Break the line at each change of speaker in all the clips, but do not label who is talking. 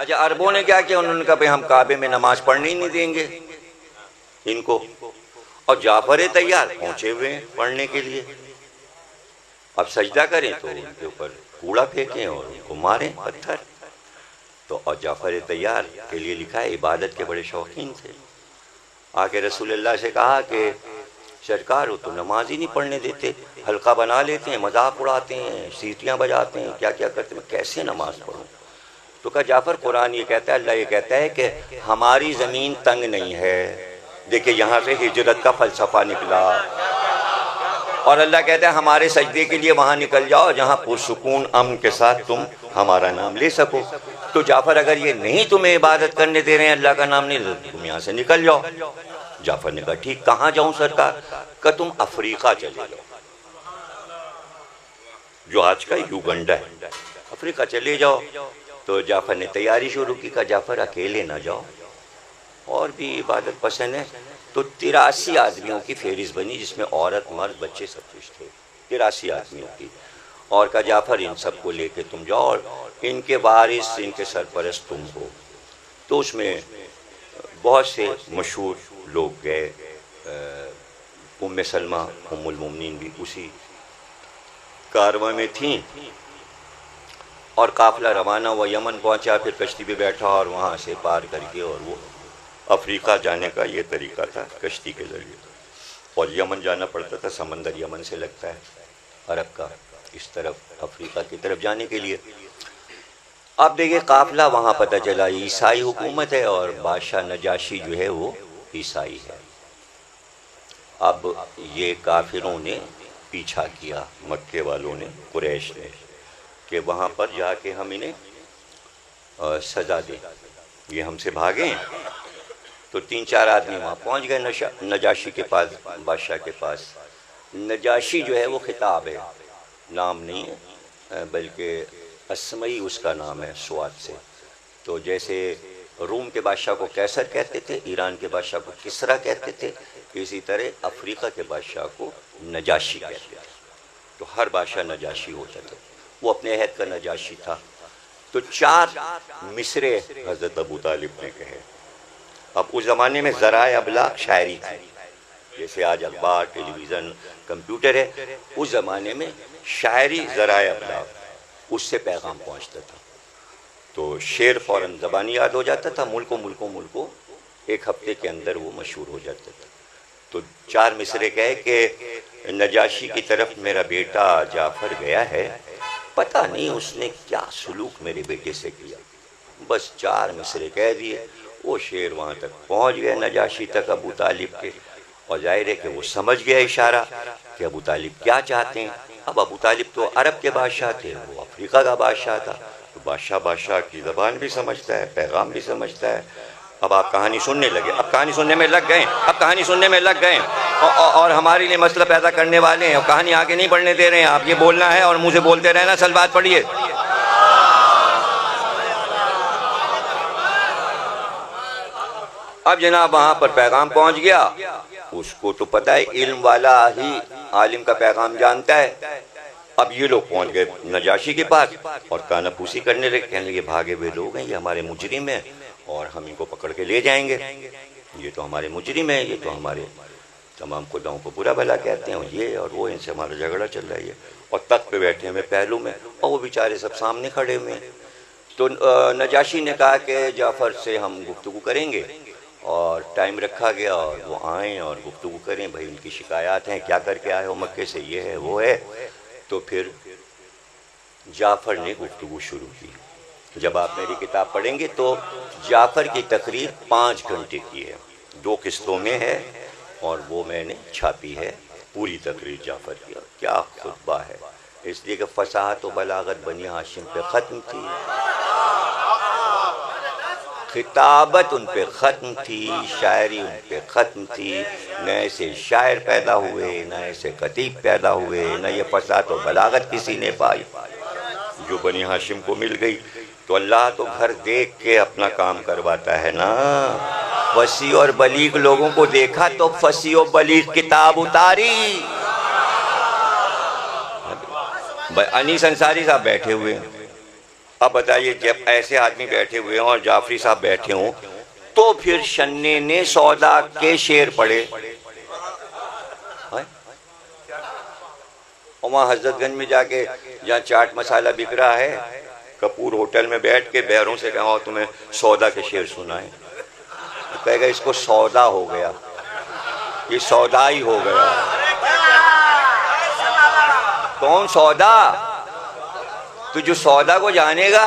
अच्छा, अरबों ने क्या किया, उन्होंने कहा भाई हम काबे में नमाज पढ़ने ही नहीं देंगे इनको। और जाफर तैयार पहुंचे हुए हैं पढ़ने के लिए। अब सजदा करें तो उनके ऊपर कूड़ा फेंकें और उनको मारें पत्थर। तो और जाफर तैयार के लिए लिखा है इबादत के बड़े शौकीन थे। आके रसूलुल्लाह से कहा कि सरकार हो तो नमाज ही नहीं पढ़ने देते, हल्का बना लेते हैं, मजाक उड़ाते हैं, सीटियां बजाते हैं, क्या क्या करते हैं, कैसे नमाज पढ़ूं। तो कहा जाफर कुरान ये कहता है, अल्लाह ये कहता है कि हमारी ज़मीन तंग नहीं है। देखिए यहाँ से हिजरत का फ़लसफ़ा निकला। और अल्लाह कहता है हमारे सजदे के लिए वहाँ निकल जाओ जहाँ पुरसुकून अमन के साथ तुम हमारा नाम ले सको। तो जाफर अगर ये नहीं तुम्हें इबादत करने दे रहे हैं, अल्लाह का नाम नहीं, तो तुम यहाँ से निकल जाओ। जाफर ने कहा ठीक, कहाँ जाऊँ सरकार? का तुम अफ्रीका चले जाओ, जो आज का युगंडा है, अफ्रीका चले जाओ। तो जाफर ने तैयारी शुरू की। कहा जाफर अकेले ना जाओ, और भी इबादत पसंद है। तो 83 आदमियों की फेहरिस्त बनी, जिसमें औरत मर्द बच्चे सब कुछ थे, 83 आदमियों की। और कहा जाफर इन सबको लेके तुम जाओ और इनके वारिस, इनके सरपरस्त तुम हो। तो उसमें बहुत से मशहूर लोग गए। उम्मे सलमा उम्मुल मोमिनीन भी उसी कारवां में थीं। और काफिला रवाना हुआ, यमन पहुंचा, फिर कश्ती पे बैठा और वहाँ से पार करके और वो अफ्रीका जाने का ये तरीका था कश्ती के ज़रिए। और यमन जाना पड़ता था, समंदर यमन से लगता है अरब का, इस तरफ अफ्रीका की तरफ जाने के लिए। अब देखिए काफिला वहाँ पता चला ईसाई हुकूमत है और बादशाह नजाशी जो है वो ईसाई है। अब ये काफिरों ने पीछा किया, मक्के वालों ने, कुरैश ने, कि वहाँ पर जाके हम इन्हें सज़ा दें, ये हमसे भागें। तो 3-4 आदमी वहाँ पहुँच गए नजाशी के पास, बादशाह के पास। नजाशी जो है वो खिताब है, नाम नहीं है, बल्कि अस्मई उसका नाम है स्वाद से। तो जैसे रूम के बादशाह को कैसर कहते थे, ईरान के बादशाह को किसरा कहते थे, इसी तरह अफ्रीका के बादशाह को नजाशी कहते थे। तो हर बादशाह नजाशी होता था, वो अपने अहद का नजाशी था। तो 4 मिसरे हज़रत अबू तालिब ने कहे। अब उस ज़माने में ज़राए अबलाग शायरी थी, जैसे आज अखबार, टेलीविज़न, कंप्यूटर है, उस ज़माने में शायरी ज़राए अबलाग, उससे पैगाम पहुँचता था। तो शेर फ़ौरन ज़बानी याद हो जाता था, मुल्को 1 हफ्ते के अंदर वो मशहूर हो जाता था। तो 4 मिसरे कहे कि नजाशी की तरफ मेरा बेटा जाफ़र गया है, पता नहीं उसने क्या सलूक मेरे बेटे से किया। बस 4 मिसरे कह दिए। वो शेर वहाँ तक पहुँच गया, नजाशी तक, अबू तालिब के। और जाहिर है कि वो समझ गया इशारा कि अबू तालिब क्या चाहते हैं। अब अबू तालिब तो अरब के बादशाह थे, वो अफ्रीका का बादशाह था। तो बादशाह की ज़बान भी समझता है, पैगाम भी समझता है। अब आप कहानी सुनने लगे, अब कहानी सुनने में लग गए, और हमारे लिए मसला पैदा करने वाले हैं, और कहानी आगे नहीं बढ़ने दे रहे हैं। आप ये बोलना है और मुझे बोलते रहना, सलवात पढ़िए। अब जनाब वहाँ पर पैगाम पहुँच गया। उसको तो पता है, इल्म वाला ही आलिम का पैगाम जानता है। अब ये लोग पहुँच गए नजाशी के पास और कानाफूसी करने लगे, कहने लगे भागे हुए लोग हैं, ये हमारे मुजरिम हैं और हम इनको पकड़ के ले जाएंगे। ये तो हमारे मुजरिम है, ये तो हमारे तमाम खुदाओं को बुरा भला कहते हैं, ये और वो, इनसे हमारा झगड़ा चल रहा है। और तख्त पे बैठे हुए पहलू में, और वो बेचारे सब सामने खड़े हुए हैं। तो नजाशी ने कहा कि जाफ़र से हम गुफ्तगू करेंगे, और टाइम रखा गया और वो आएँ और गुफ्तगू करें, भाई इनकी शिकायत हैं, क्या करके आए हो मक्के से, ये है वो है। तो फिर जाफ़र ने गुफ्तगू शुरू की। जब आप मेरी किताब पढ़ेंगे तो जाफ़र की तकरीर 5 घंटे की है, 2 किस्तों में है, और वो मैंने छापी है पूरी तकरीर जाफ़र की। क्या खुतबा है, इसलिए कि फसाहत व बलागत बनी हाशिम पे ख़त्म थी, खिताबत उन पे ख़त्म थी, शायरी उन पे ख़त्म थी। न ऐसे शायर पैदा हुए, न ऐसे खतीब पैदा हुए, न ये फसाहत व बलागत किसी ने पाई जो बनी हाशिम को मिल गई। तो अल्लाह तो घर देख के अपना काम करवाता है ना। फसी और बलीग लोगों को देखा तो फसी और बलीग किताब उतारी। अनीस अंसारी साहब बैठे हुए हैं, अब बताइए, जब ऐसे आदमी बैठे हुए हों और जाफरी साहब बैठे हों, तो फिर शन्ने ने सौदा के शेर पड़े और वहाँ हजरतगंज में जाके जहाँ चाट मसाला बिक रहा है, कपूर होटल में बैठ के बैरों से कहा तुम्हें सौदा के शेर सुनाए, तो कहेगा इसको सौदा हो गया, ये सौदा ही हो गया। कौन सौदा? तो जो सौदा को जानेगा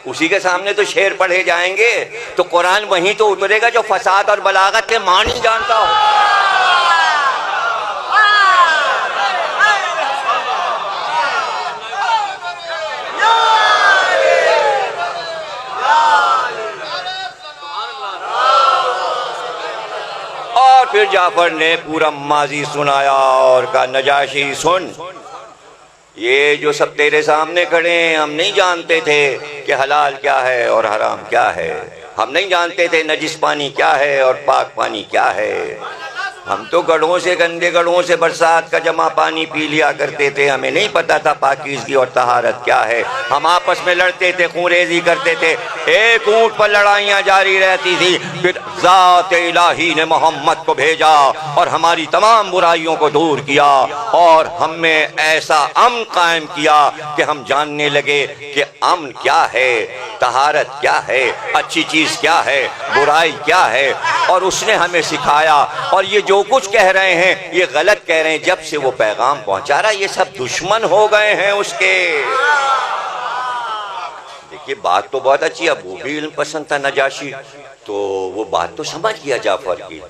उसी के सामने तो शेर पढ़े जाएंगे, तो कुरान वहीं तो उतरेगा जो फसाद और बलागत के मानी जानता हो। और फिर जाफर ने पूरा माजी सुनाया और कहा, नजाशी सुन, ये जो सब तेरे सामने खड़े हैं, हम नहीं जानते थे कि हलाल क्या है और हराम क्या है, हम नहीं जानते थे नजिस पानी क्या है और पाक पानी क्या है। हम तो गढ़ों से, गंदे गढ़ों से बरसात का जमा पानी पी लिया करते थे, हमें नहीं पता था पाकीज़गी और तहारत क्या है। हम आपस में लड़ते थे, खूंरेजी करते थे, एक ऊंट पर लड़ाइयाँ जारी रहती थी। फिर ज़ात इलाही ने मोहम्मद को भेजा और हमारी तमाम बुराइयों को दूर किया और हमें ऐसा अमन कायम किया कि हम जानने लगे कि अमन क्या है, तहारत क्या है, अच्छी चीज़ क्या है, बुराई क्या है, और उसने हमें सिखाया। और ये जो कुछ कह रहे हैं ये गलत कह रहे हैं, जब से वो पैगाम पहुंचा रहा ये सब दुश्मन हो गए हैं उसके। देखिए बात तो बहुत अच्छी है, वो भी इल्म पसंद था नजाशी, तो वो बात तो समझ गया जाफर की,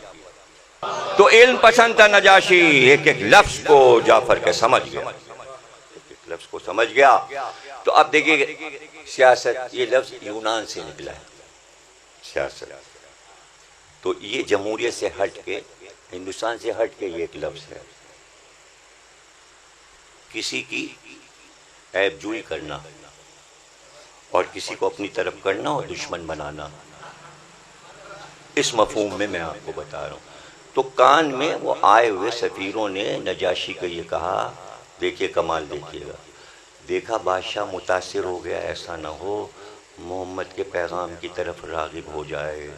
तो इल्म पसंद था नजाशी, एक एक लफ्ज को जाफर के समझ गया, एक एक लफ्ज को समझ गया। तो अब देखिए सियासत, ये लफ्ज यूनान से निकला है सियासत, तो ये जमहूरियत से हट के, हिंदुस्तान से हट के ये एक लफ्ज है। किसी की ऐबजोई करना और किसी को अपनी तरफ करना और दुश्मन बनाना, इस मफहूम में मैं आपको बता रहा हूँ। तो कान में वो आए हुए सफ़ीरों ने नजाशी को ये कहा, देखिए कमाल देखिएगा, देखा बादशाह मुतासिर हो गया, ऐसा ना हो मोहम्मद के पैगाम की तरफ रागिब हो जाए।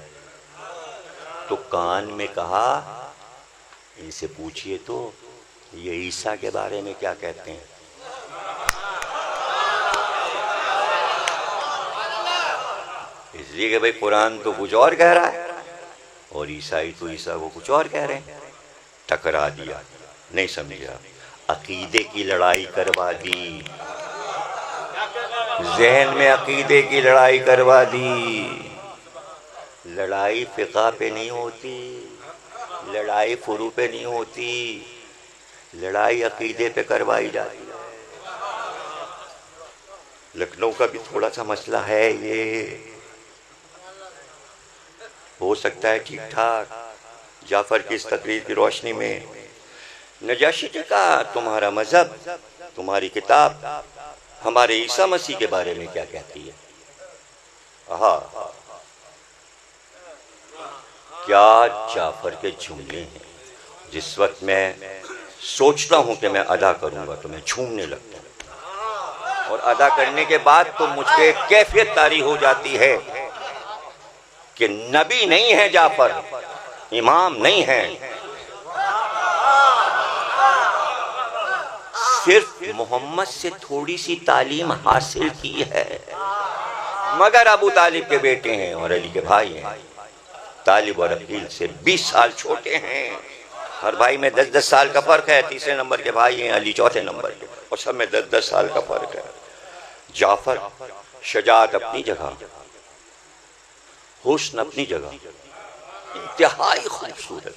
तो कान में कहा, इनसे पूछिए तो ये ईसा के बारे में क्या कहते हैं। इसलिए कि भाई कुरान तो कुछ और कह रहा है और ईसाई तो ईसा को कुछ और कह रहे हैं। टकरा दिया, नहीं समझा, अकीदे की लड़ाई करवा दी, जहन में अकीदे की लड़ाई करवा दी। लड़ाई फिक़ा पे नहीं होती, लड़ाई फुरू पे नहीं होती, लड़ाई अकीदे पे करवाई जाती है। लखनऊ का भी थोड़ा सा मसला है, ये हो सकता है ठीक ठाक जाफर की इस तकरीर की रोशनी में। नजाशी ने कहा, तुम्हारा मजहब, तुम्हारी किताब हमारे ईसा मसीह के बारे में क्या कहती है। हाँ, क्या जाफर के जुमले हैं, जिस वक्त मैं सोचता हूं कि मैं अदा करूंगा तो मैं झूमने लगता हूं, और अदा करने के बाद तो मुझे कैफियत तारी हो जाती है कि नबी नहीं है जाफर, इमाम नहीं है, सिर्फ मोहम्मद से थोड़ी सी तालीम हासिल की है, मगर अबू तालिब के बेटे हैं और अली के भाई हैं। तालिब और अकील से 20 साल छोटे हैं, हर भाई में 10-10 साल का फ़र्क है। तीसरे नंबर के भाई हैं अली, चौथे नंबर के, और सब में 10-10 साल का फ़र्क है। जाफर शजाअत अपनी जगह, हुस्न अपनी जगह, इंतहाई खूबसूरत।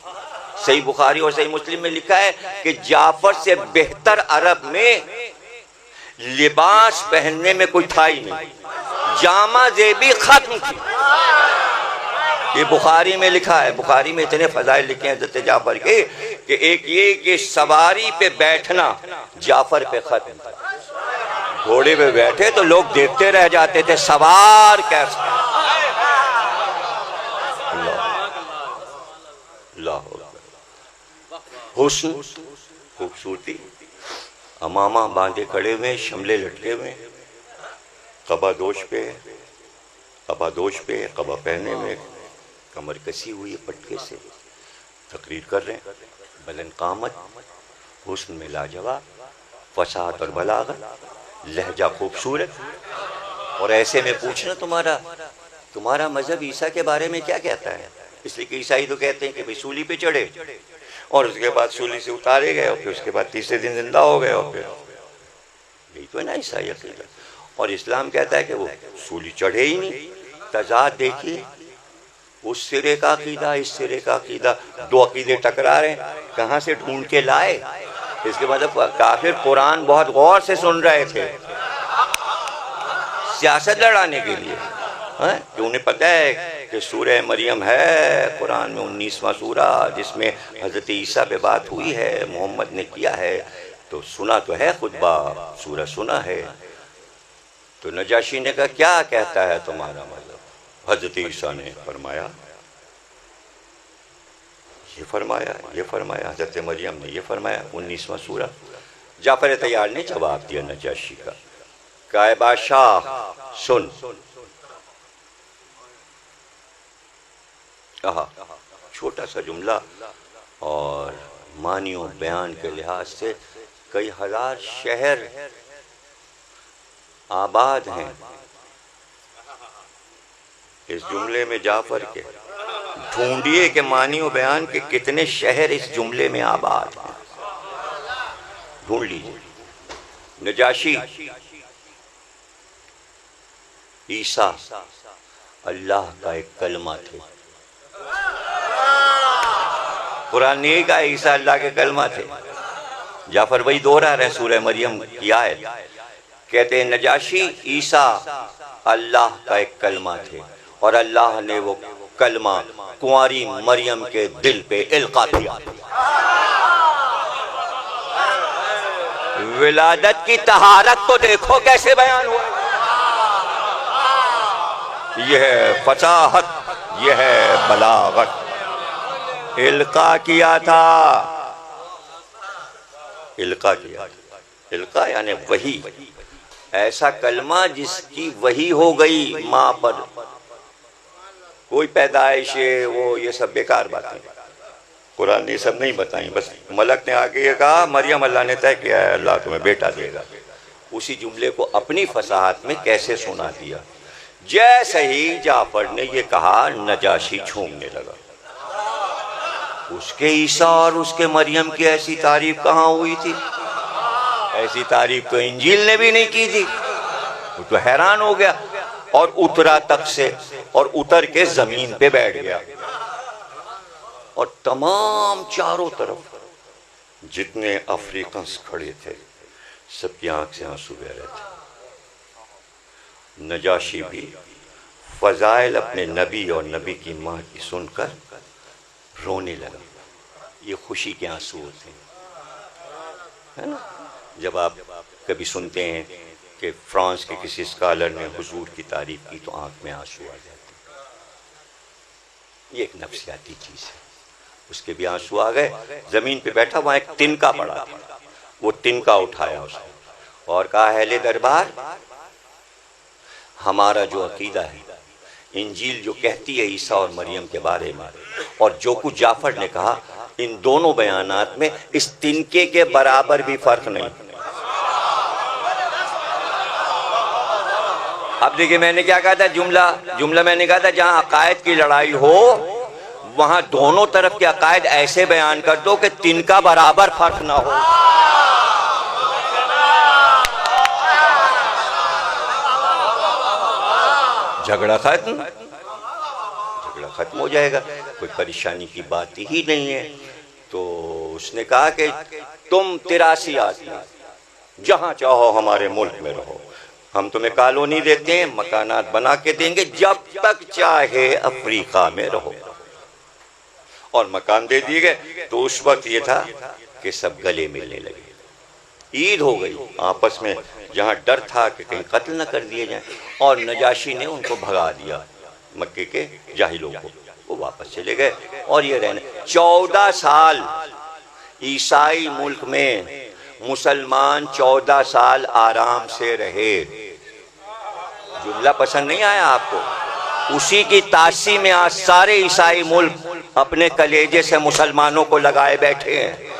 सही बुखारी और सही मुस्लिम में लिखा है कि जाफर से बेहतर अरब में लिबास पहनने में कोई था ही नहीं, जामा जेबी खत्म थी। ये बुखारी में लिखा है। बुखारी में इतने फजाइल लिखे हैं हज़रत जाफर के कि एक ये कि सवारी पे बैठना जाफर पे खत्म था। घोड़े पे बैठे तो लोग देखते रह जाते थे, सवार कैसे। हुस्न, खूबसूरती, अमामा बांधे खड़े हुए, शमले लटके हुए, कबादोश पे कबा पहने में कमर कसी हुई है पटके से, तकरीर कर रहे हैं। बलन कामत, हुस्न में लाजवाब, फसाहत और बलागत, लहजा खूबसूरत। और ऐसे में पूछना तुम्हारा मजहब ईसा के बारे में क्या कहता है? इसलिए कि ईसाई तो कहते हैं कि भाई सूली पे चढ़े और उसके बाद सूली से उतारे गए और फिर उसके बाद तीसरे दिन जिंदा हो गए, और फिर यही तो है ना ईसाई अकीदा। और इस्लाम कहता है कि वो सूली चढ़े ही नहीं। तजाद देखिए, उस सिरे का अकीदा इस सिरे का अकीदा, दो अकीदे टकरा रहे हैं, कहाँ से ढूंढ के लाए? इसके मतलब काफिर कुरान बहुत गौर से सुन रहे थे सियासत लड़ाने के लिए, कि उन्हें पता है कि सूरह मरियम है कुरान में 19वां सूरा जिसमें हज़रत ईसा पे बात हुई है, मोहम्मद ने किया है, तो सुना तो है खुतबा, सूरा सुना है। तो नजाशी ने कहा क्या कहता है तुम्हारा मतलब? हज़रत ईसा ने फरमाया ये फरमाया, हज़रत मरियम ने ये फरमाया, 19वां सूरा। जाफर तैयार ने जवाब दिया नजाशी का, काय बादशाह सुन। कहा छोटा सा जुमला और मानियों बयान के लिहाज से कई हजार शहर आबाद हैं। इस जुमले में जाफर के ढूंढिए के मानियों बयान के कितने शहर इस जुमले में आबाद हैं, ढूंढ लीजिए। नजाशी, ईसा अल्लाह का एक कलमा थे। कुरान ने कहा ईसा अल्लाह के कलमा थे। जाफर वही दोहरा रहे सूरह मरियम की आयत, कहते हैं नजाशी ईसा अल्लाह का एक कलमा थे और अल्लाह ने वो कलमा कुंवारी मरियम के दिल पे इल्का किया। विलादत की तहारत तो देखो कैसे बयान हुआ। यह है फसाहत, यह है बलागत। इल्का किया था, इल्का किया, इल्का यानी वही, ऐसा कलमा जिसकी वही हो गई माँ पर। कोई पैदाइश वो ये सब बेकार बातें, कुरान ने सब नहीं बताई। बस मलक ने आके ये कहा मरियम अल्लाह ने तय किया है अल्लाह तुम्हें बेटा देगा। उसी जुमले को अपनी फसाहत में कैसे सुना दिया। जैसे ही जाफर ने ये कहा नजाशी झूमने लगा। उसके ईसा और उसके मरियम की ऐसी तारीफ कहाँ हुई थी? ऐसी तारीफ तो इंजील ने भी नहीं की थी। वो तो हैरान हो गया और उतरा तक से और उतर के जमीन पे बैठ गया। और तमाम चारों तरफ जितने अफ्रीकन्स खड़े थे सबकी आंख से आंसू बह रहे थे। नजाशी भी फजाइल अपने नबी और नबी की माँ की सुनकर रोने लगा। ये खुशी के आंसू होते हैं, है ना। जब आप कभी सुनते हैं कि फ्रांस के किसी स्कॉलर ने हुजूर की तारीफ की तो आंख में आंसू आ जाते हैं। ये एक नफ्सियाती चीज़ है। उसके भी आंसू आ गए। जमीन पे बैठा वहाँ एक तिनका पड़ा था, वो तिनका उठाया उसने और कहा अहले दरबार, हमारा जो अकीदा है, इंजील जो कहती है ईसा और मरियम के बारे में और जो कुछ जाफर ने कहा, इन दोनों बयानात में इस तिनके के बराबर भी फर्क नहीं। अब देखिए मैंने क्या कहा था, जुमला मैंने कहा था जहां अकायद की लड़ाई हो वहां दोनों तरफ के अकायद ऐसे बयान कर दो कि तिनका बराबर फर्क ना हो। झगड़ा खत्म हो जाएगा, कोई परेशानी की बात ही नहीं है। तो उसने कहा कि तुम 83 आदमी जहां चाहो हमारे मुल्क में रहो, हम तुम्हें कॉलोनी देते हैं, मकानात बना के देंगे, जब तक चाहे अफ्रीका में रहो। और मकान दे दिए गए। तो उस वक्त ये था कि सब गले मिलने लगे। ईद हो गई आपस में, जहाँ डर था कि कहीं कत्ल न कर दिए जाए। और नजाशी ने उनको भगा दिया, मक्के के जाहिलों को, वो वापस चले गए। और ये रहने 14 साल ईसाई मुल्क में मुसलमान 14 साल आराम से रहे। जुमला पसंद नहीं आया आपको? उसी की तासी में आज सारे ईसाई मुल्क अपने कलेजे से मुसलमानों को लगाए बैठे हैं।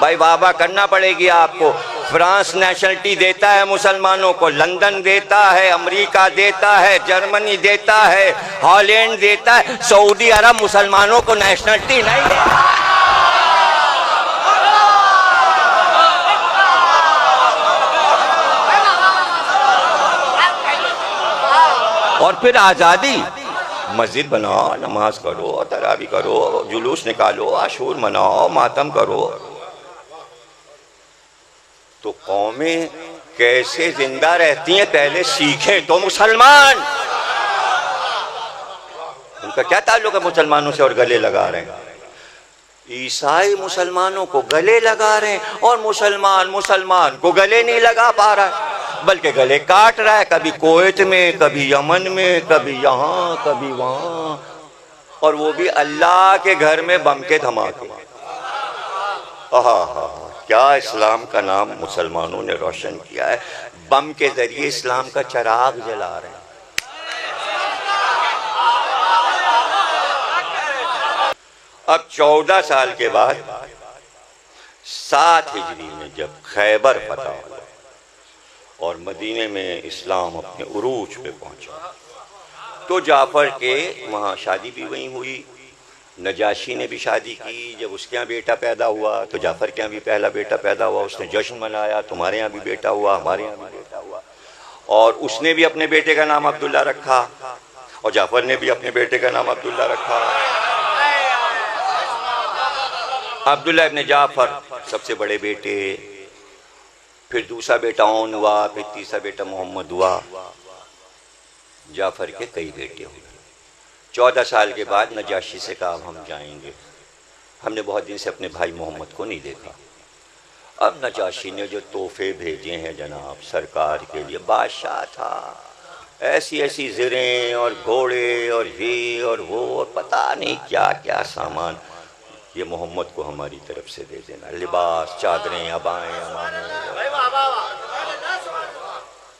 भाई वाह करना पड़ेगी आपको। फ्रांस नेशनलिटी देता है मुसलमानों को, लंदन देता है, अमेरिका देता है, जर्मनी देता है, हॉलैंड देता है, सऊदी अरब मुसलमानों को नेशनलिटी नहीं देता। और फिर आज़ादी, मस्जिद बनाओ, नमाज करो, तरावी करो, जुलूस निकालो, आशूर मनाओ, मातम करो। तो कौमें कैसे जिंदा रहती हैं पहले सीखें तो मुसलमान। उनका क्या ताल्लुक है मुसलमानों से और गले लगा रहे हैं? ईसाई मुसलमानों को गले लगा रहे हैं और मुसलमान को गले नहीं लगा पा रहा है, बल्कि गले काट रहा है। कभी कुवैत में, कभी यमन में, कभी यहाँ, कभी वहां, और वो भी अल्लाह के घर में बम के धमाके। क्या इस्लाम का नाम मुसलमानों ने रोशन किया है। बम के जरिए इस्लाम का चिराग जला रहे हैं। अब 14 साल के बाद 7 हिजरी में जब खैबर फतह हुआ और मदीने में इस्लाम अपने उरूज पे पहुंचा, तो जाफर के वहाँ शादी भी वहीं हुई। नजाशी ने भी शादी की। जब उसके यहाँ बेटा पैदा हुआ तो जाफर के यहाँ भी पहला बेटा पैदा हुआ, उसने जश्न मनाया। तुम्हारे यहाँ भी बेटा हुआ, हमारे यहाँ भी बेटा हुआ। और उसने भी अपने बेटे का नाम अब्दुल्ला रखा और जाफर ने भी अपने बेटे का नाम अब्दुल्ला रखा। अब्दुल्ला इब्ने जाफर सबसे बड़े बेटे, फिर दूसरा बेटा ओन हुआ, फिर तीसरा बेटा मोहम्मद हुआ। जाफर के कई बेटे हुए। 14 साल के बाद नजाशी से कहा हम जाएंगे, हमने बहुत दिन से अपने भाई मोहम्मद को नहीं देखा। अब नजाशी ने जो तोहफे भेजे हैं जनाब सरकार के लिए, बादशाह था, ऐसी ऐसी ज़रें और घोड़े और ये और वो और पता नहीं क्या क्या सामान, ये मोहम्मद को हमारी तरफ से दे देना। लिबास, चादरें, अबाएं, अमाने,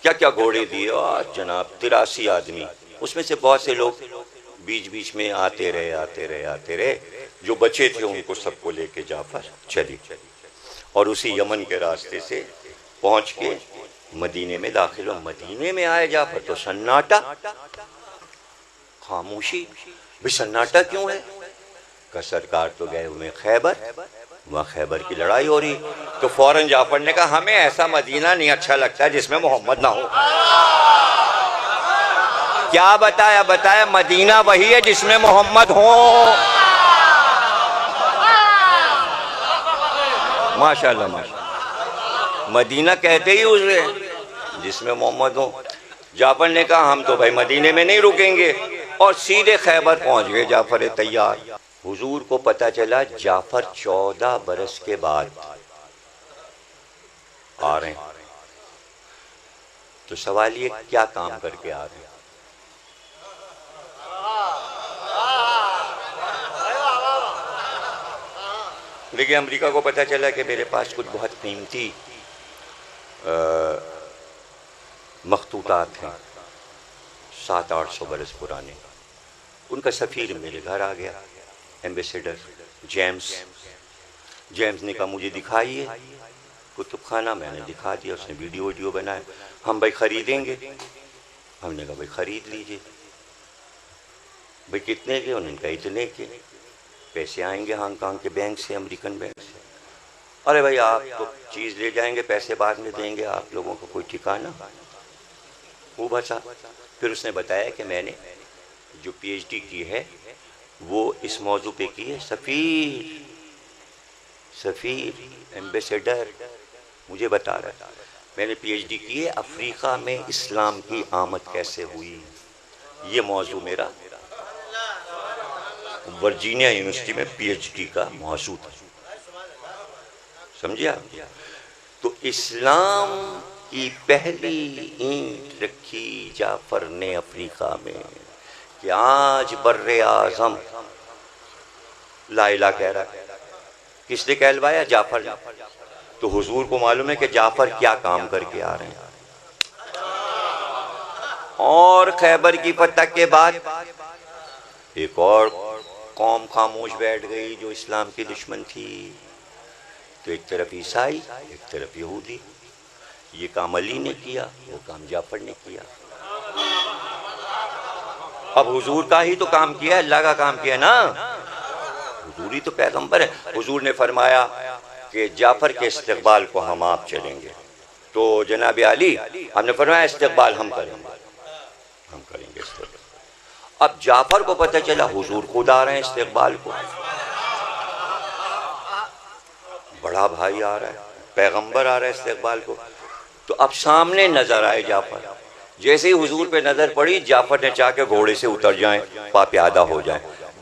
क्या क्या घोड़े दिए। और जनाब 83 आदमी, उसमें से बहुत से लोग बीच बीच में आते रहे। जो बचे थे उनको सबको लेके जाफर चली और उसी यमन के रास्ते से पहुंच के मदीने में दाखिल हो। मदीने में आए जाफर तो सन्नाटा, खामोशी। भाई सन्नाटा क्यों है? का सरकार तो गए हुए खैबर, वहाँ खैबर की लड़ाई हो रही। तो फौरन जाफर ने कहा हमें ऐसा मदीना नहीं अच्छा लगता जिसमें मोहम्मद ना हो। क्या बताया मदीना वही है जिसमें मोहम्मद हो। माशाल्लाह माशाल्लाह, मदीना कहते ही उसे जिसमें मोहम्मद हो। जाफर ने कहा हम तो भाई मदीने में नहीं रुकेंगे और सीधे खैबर पहुंच गए। जाफर तैयार। हुजूर को पता चला जाफर 14 बरस के बाद आ रहे हैं। तो सवाल ये क्या काम करके आ रहे हैं? देखिए अमेरिका को पता चला कि मेरे पास कुछ बहुत कीमती मखतूतात हैं 700-800 बरस पुराने। उनका सफ़ीर मेरे घर आ गया, एम्बेसडर जेम्स ने कहा मुझे दिखाइए कुतुब खाना। मैंने दिखा दिया, उसने वीडियो बनाया। हम भाई ख़रीदेंगे। हमने कहा भाई ख़रीद लीजिए। भाई कितने के? उन्होंने कहा इतने के। पैसे आएंगे हांगकांग के बैंक से, अमेरिकन बैंक से। अरे भाई आप तो चीज़ ले जाएंगे, पैसे बाद में देंगे, आप लोगों को कोई ठिकाना। वो बचा। फिर उसने बताया कि मैंने जो PhD की है वो इस मौजू पे की है। सफ़ीर एम्बेसडर मुझे बता रहा है मैंने PhD की है अफ्रीका में इस्लाम की आमद कैसे हुई। ये मौजू मेरा वर्जीनिया यूनिवर्सिटी में PhD का मौजू था। समझिए आप? तो इस्लाम की पहली ईंट रखी जाफर ने अफ्रीका में कि आज बर्रे आज़म ला इलाहा कह रहा है। किसने कहलवाया? जाफर। तो हुजूर को मालूम है कि जाफर क्या काम करके आ रहे हैं। और खैबर की फतह के बाद एक और कौम खामोश बैठ गई जो इस्लाम की दुश्मन थी। तो एक तरफ ईसाई, एक तरफ यहूदी। ये काम अली ने किया, वो काम जाफर ने किया। अब हुजूर का ही तो काम किया, अल्लाह का काम किया ना। हुजूर ही तो पैगंबर है। हुजूर ने फरमाया कि जाफर के इस्तकबाल को हम आप चलेंगे। तो जनाब अली हमने फरमाया इस्तकबाल हम करेंगे, हम करेंगे इस्तकबाल। अब जाफर को पता चला हुजूर खुद आ रहे हैं इस्तकबाल को, बड़ा भाई आ रहा है, पैगंबर आ रहा है इस्तकबाल को। तो अब सामने नजर आए जाफर। जैसे ही हुजूर पे नजर पड़ी, जाफर ने चाह के घोड़े से उतर जाएं, प्यादा हो जाएं।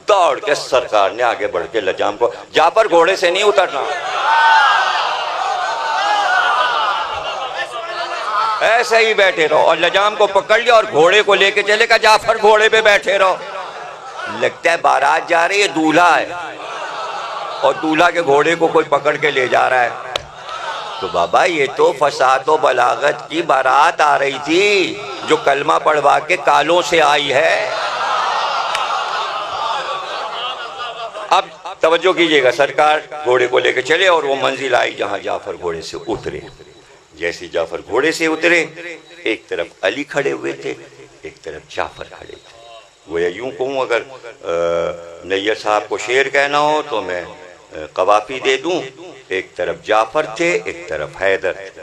दौड़ के सरकार ने आगे बढ़ के लजाम को, जाफर घोड़े से नहीं उतरना, ऐसे ही बैठे रहो। और लजाम को पकड़ लिया और घोड़े को लेके चले का, जाफर घोड़े पे बैठे रहो। लगता है बारात जा रही है, दूल्हा है और दूल्हा के घोड़े को कोई पकड़ के ले जा रहा है। तो बाबा ये तो फसाद व बलागत की बारात आ रही थी जो कलमा पढ़वा के कालों से आई है। अब तवज्जो कीजिएगा, सरकार घोड़े को लेकर चले और वो मंजिल आई जहां जाफर घोड़े से उतरे। जैसे जाफर घोड़े से उतरे, एक तरफ अली खड़े हुए थे, एक तरफ जाफर खड़े थे। वो यूं कहूँ, अगर नैयर साहब को शेर कहना हो तो मैं कवाफी दे दूं। एक तरफ जाफर थे, एक तरफ हैदर थे,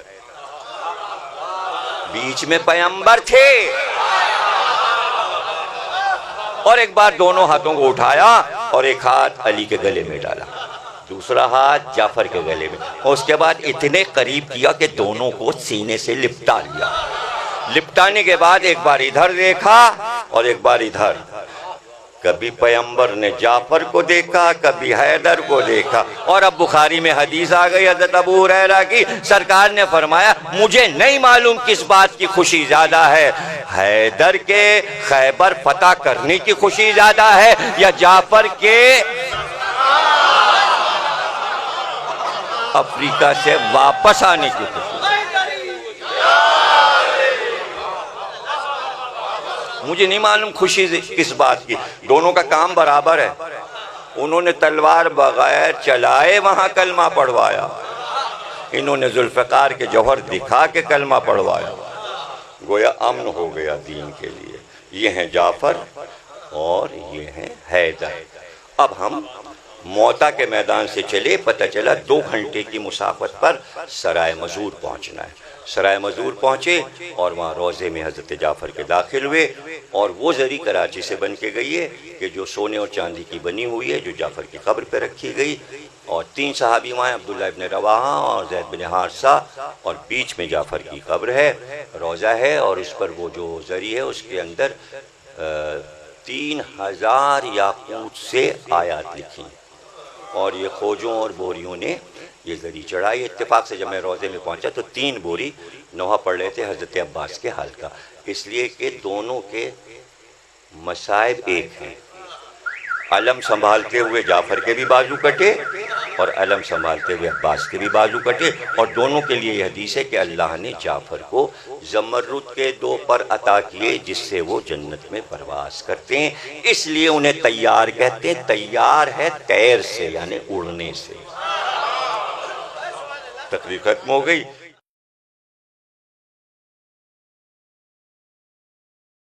बीच में पैगंबर थे। और एक बार दोनों हाथों को उठाया और एक हाथ अली के गले में डाला, दूसरा हाथ जाफर के गले में, और उसके बाद इतने करीब किया कि दोनों को सीने से लिपटा लिया। लिपटाने के बाद एक बार इधर देखा और एक बार इधर। कभी पैगंबर ने जाफर को देखा, कभी हैदर को देखा। और अब बुखारी में हदीस आ गई हज़रत अबू हुरैरा की, सरकार ने फरमाया मुझे नहीं मालूम किस बात की खुशी ज्यादा है, हैदर के खैबर फतह करने की खुशी ज्यादा है या जाफर के अफ्रीका से वापस आने की खुशी। मुझे नहीं मालूम खुशी किस बात की, दोनों का काम बराबर है। उन्होंने तलवार बगैर चलाए वहां कलमा पढ़वाया, इन्होंने जुल्फ़िकार के जौहर दिखा के कलमा पढ़वाया। गोया अमन हो गया दीन के लिए। ये हैं जाफर और ये हैं हैदर। अब हम मौता के मैदान से चले, पता चला 2 घंटे की मुसाफत पर सराय मजूर पहुंचना है। सराय मजूर पहुंचे और वहाँ रोज़े में हज़रत जाफ़र के दाखिल हुए। और वो ज़री कराची से बन के गई है कि जो सोने और चांदी की बनी हुई है, जो जाफ़र की कब्र पे रखी गई। और 3 सहाबी वहाँ, अब्दुल्लाह इब्न रवाहा और ज़ैद बिन हारिसा, और बीच में जाफ़र की कब्र है, रोज़ा है। और इस पर वो जो ज़री है उसके अंदर 3000 याकूत से आयात लिखी। और ये खोजों और बोरियों ने ये ज़री चढ़ाई। इत्तेफाक से जब मैं रोज़े में पहुंचा तो 3 बोरी नोहा पड़ रहे थे हज़रत अब्बास के हाल का, इसलिए कि दोनों के मसाइब एक हैं। अलम संभालते हुए जाफ़र के भी बाजू कटे और अलम संभालते हुए अब्बास के भी बाजू कटे। और दोनों के लिए यह हदीस है कि अल्लाह ने जाफ़र को ज़मरुद के 2 पर अता किए जिससे वो जन्नत में परवास करते हैं, इसलिए उन्हें तैयार कहते हैं। तैयार है तैर से, यानी उड़ने से। तकरीर खत्म हो गई।